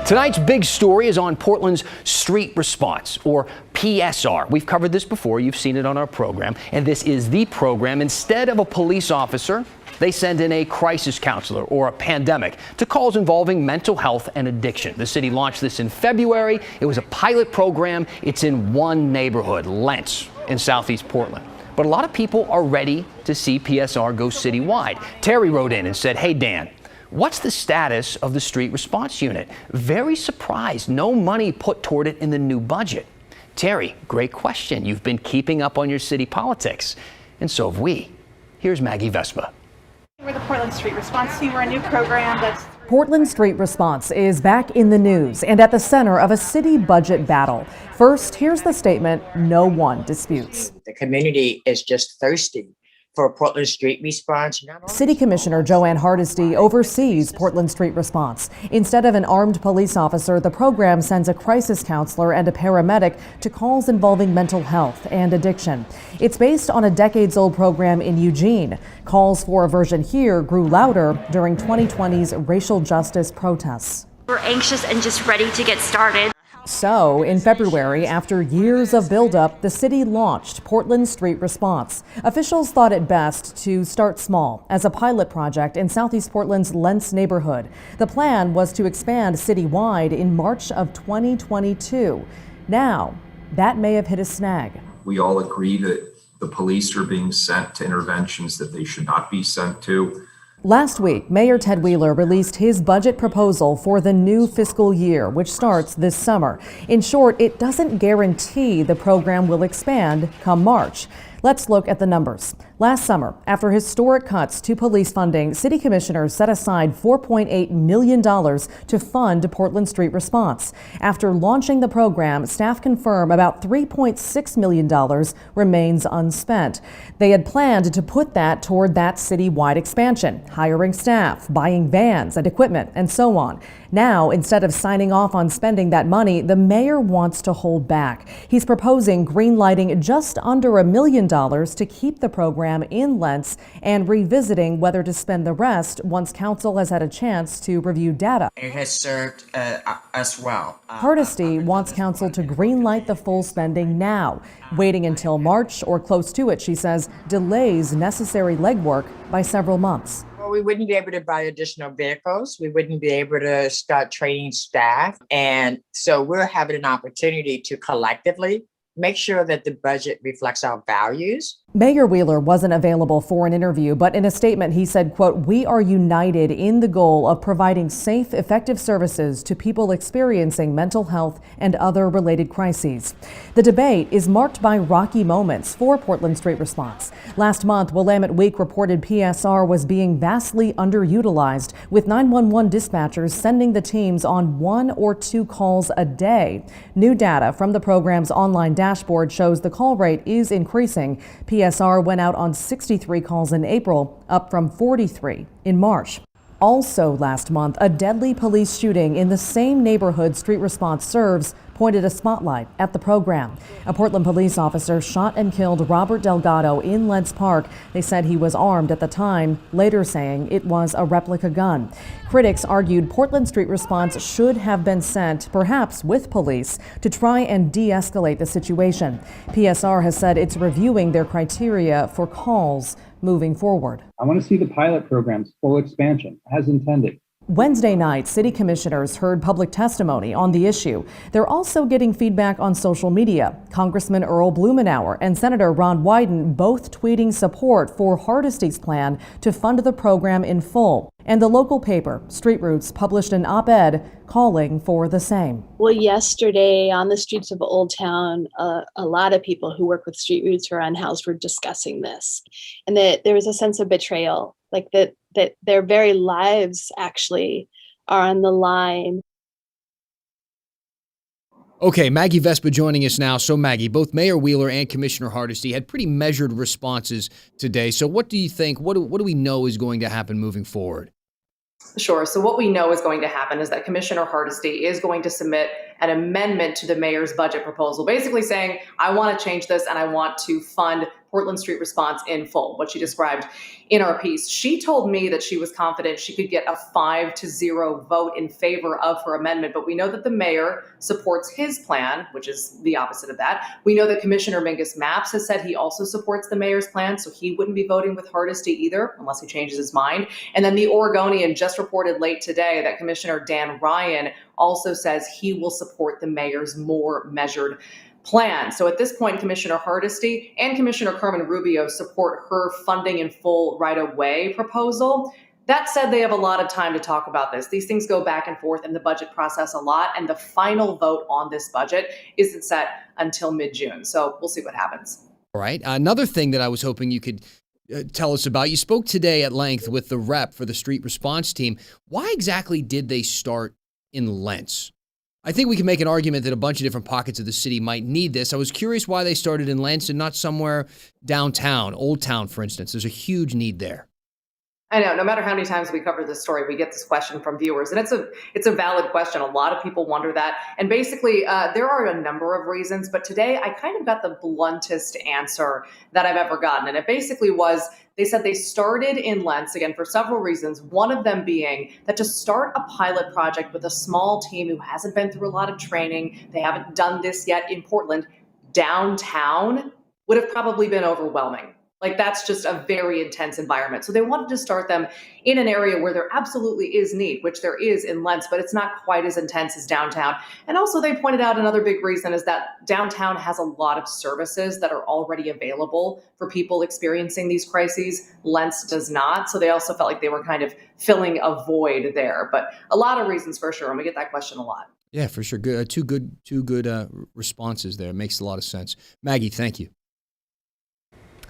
Tonight's big story is on Portland's street response, or PSR. We've covered this before. You've seen it on our program. And this is the program. Instead of a police officer, they send in a crisis counselor or a pandemic to calls involving mental health and addiction. The city launched this in February. It was a pilot program. It's in one neighborhood, Lentz, in southeast Portland. But a lot of people are ready to see PSR go citywide. Terry wrote in and said, "Hey, Dan, what's the status of the street response unit? Very surprised. No money put toward it in the new budget." Terry, great question. You've been keeping up on your city politics. And so have we. Here's Maggie Vespa. We're the Portland Street Response Team. We're a new program that's... Portland Street Response is back in the news and at the center of a city budget battle. First, here's the statement no one disputes. The community is just thirsty for Portland Street Response. City Commissioner Jo Ann Hardesty oversees Portland Street Response. Instead of an armed police officer, the program sends a crisis counselor and a paramedic to calls involving mental health and addiction. It's based on a decades-old program in Eugene. Calls for a version here grew louder during 2020's racial justice protests. We're anxious and just ready to get started. So, in February, after years of buildup, the city launched Portland Street Response. Officials thought it best to start small as a pilot project in southeast Portland's Lentz neighborhood. The plan was to expand citywide in March of 2022. Now, that may have hit a snag. We all agree that the police are being sent to interventions that they should not be sent to. Last week, Mayor Ted Wheeler released his budget proposal for the new fiscal year, which starts this summer. In short, it doesn't guarantee the program will expand come March. Let's look at the numbers. Last summer, after historic cuts to police funding, city commissioners set aside $4.8 million to fund Portland Street Response. After launching the program, staff confirm about $3.6 million remains unspent. They had planned to put that toward that citywide expansion, hiring staff, buying vans and equipment, and so on. Now, instead of signing off on spending that money, the mayor wants to hold back. He's proposing greenlighting just under $1 million to keep the program in Lentz and revisiting whether to spend the rest once council has had a chance to review data. It has served us well. Hardesty wants council to greenlight the full spending now. Waiting until March or close to it, she says, delays necessary legwork by several months. Well, we wouldn't be able to buy additional vehicles. We wouldn't be able to start training staff. And so we're having an opportunity to collectively make sure that the budget reflects our values. Mayor Wheeler wasn't available for an interview, but in a statement he said, quote, "We are united in the goal of providing safe, effective services to people experiencing mental health and other related crises." The debate is marked by rocky moments for Portland Street Response. Last month, Willamette Week reported PSR was being vastly underutilized, with 911 dispatchers sending the teams on 1 or 2 calls a day. New data from the program's online dashboard shows the call rate is increasing. PSR went out on 63 calls in April, up from 43 in March. Also last month, a deadly police shooting in the same neighborhood Street Response serves pointed a spotlight at the program. A Portland police officer shot and killed Robert Delgado in Lentz Park. They said he was armed at the time, later saying it was a replica gun. Critics argued Portland Street Response should have been sent, perhaps with police, to try and de-escalate the situation. PSR has said it's reviewing their criteria for calls moving forward. I want to see the pilot program's full expansion as intended. Wednesday night, city commissioners heard public testimony on the issue. They're also getting feedback on social media. Congressman Earl Blumenauer and Senator Ron Wyden both tweeting support for Hardesty's plan to fund the program in full. And the local paper, Street Roots, published an op-ed calling for the same. Well, yesterday on the streets of Old Town, a lot of people who work with Street Roots or unhoused were discussing this, and that there was a sense of betrayal, like that their very lives actually are on the line. Okay, Maggie Vespa joining us now. So Maggie, both Mayor Wheeler and Commissioner Hardesty had pretty measured responses today. So what do you think, what do we know is going to happen moving forward? Sure. So what we know is going to happen is that Commissioner Hardesty is going to submit an amendment to the mayor's budget proposal, basically saying, I want to change this and I want to fund Portland Street Response in full, what she described in our piece. She told me that she was confident she could get a 5-0 vote in favor of her amendment, but we know that the mayor supports his plan, which is the opposite of that. We know that Commissioner Mingus Mapps has said he also supports the mayor's plan, so he wouldn't be voting with Hardesty either, unless he changes his mind. And then the Oregonian just reported late today that Commissioner Dan Ryan also says he will support the mayor's more measured plan. So at this point, Commissioner Hardesty and Commissioner Carmen Rubio support her funding in full right-of-way proposal. That said, they have a lot of time to talk about this. These things go back and forth in the budget process a lot, and the final vote on this budget isn't set until mid-June. So we'll see what happens. All right. Another thing that I was hoping you could tell us about. You spoke today at length with the rep for the street response team. Why exactly did they start in Lents? I think we can make an argument that a bunch of different pockets of the city might need this. I was curious why they started in Lents and not somewhere downtown, Old Town, for instance. There's a huge need there. I know, no matter how many times we cover this story, we get this question from viewers, and it's a valid question. A lot of people wonder that. And basically, there are a number of reasons, but today I kind of got the bluntest answer that I've ever gotten. And it basically was, they said they started in Lents, again, for several reasons. One of them being that to start a pilot project with a small team who hasn't been through a lot of training, they haven't done this yet in Portland, downtown would have probably been overwhelming. Like, that's just a very intense environment. So they wanted to start them in an area where there absolutely is need, which there is in Lents, but it's not quite as intense as downtown. And also they pointed out another big reason is that downtown has a lot of services that are already available for people experiencing these crises. Lents does not. So they also felt like they were kind of filling a void there. But a lot of reasons for sure. And we get that question a lot. Yeah, for sure. Good, two good responses there. It makes a lot of sense. Maggie, thank you.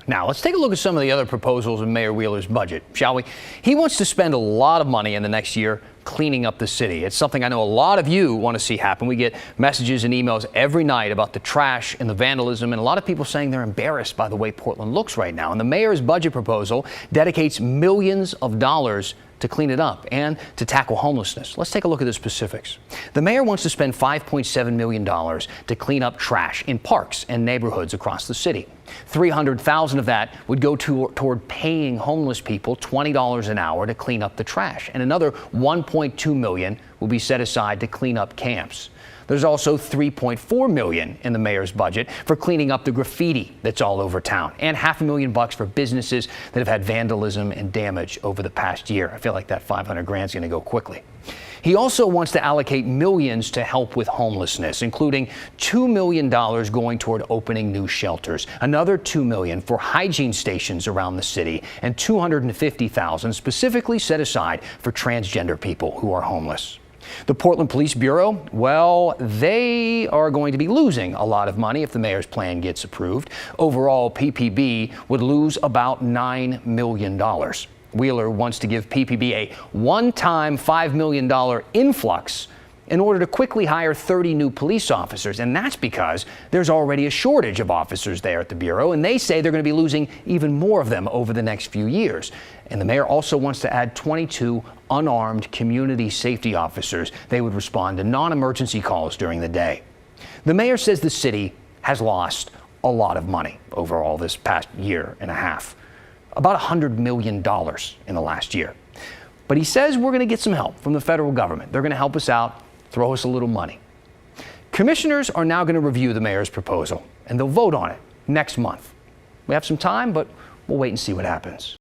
Now, let's take a look at some of the other proposals in Mayor Wheeler's budget, shall we? He wants to spend a lot of money in the next year cleaning up the city. It's something I know a lot of you want to see happen. We get messages and emails every night about the trash and the vandalism, and a lot of people saying they're embarrassed by the way Portland looks right now. And the mayor's budget proposal dedicates millions of dollars to clean it up and to tackle homelessness. Let's take a look at the specifics. The mayor wants to spend $5.7 million to clean up trash in parks and neighborhoods across the city. $300,000 of that would go toward paying homeless people $20 an hour to clean up the trash, and another $1.2 million will be set aside to clean up camps. There's also $3.4 million in the mayor's budget for cleaning up the graffiti that's all over town, and $500,000 for businesses that have had vandalism and damage over the past year. I feel like that $500,000 is going to go quickly. He also wants to allocate millions to help with homelessness, including $2 million going toward opening new shelters, another $2 million for hygiene stations around the city, and $250,000 specifically set aside for transgender people who are homeless. The Portland Police Bureau, well, they are going to be losing a lot of money if the mayor's plan gets approved. Overall, PPB would lose about $9 million. Wheeler wants to give PPB a one-time $5 million influx in order to quickly hire 30 new police officers. And that's because there's already a shortage of officers there at the Bureau, and they say they're going to be losing even more of them over the next few years. And the mayor also wants to add 22 unarmed community safety officers. They would respond to non-emergency calls during the day. The mayor says the city has lost a lot of money over all this past year and a half. About $100 million in the last year. But he says we're going to get some help from the federal government. They're going to help us out, throw us a little money. Commissioners are now going to review the mayor's proposal, and they'll vote on it next month. We have some time, but we'll wait and see what happens.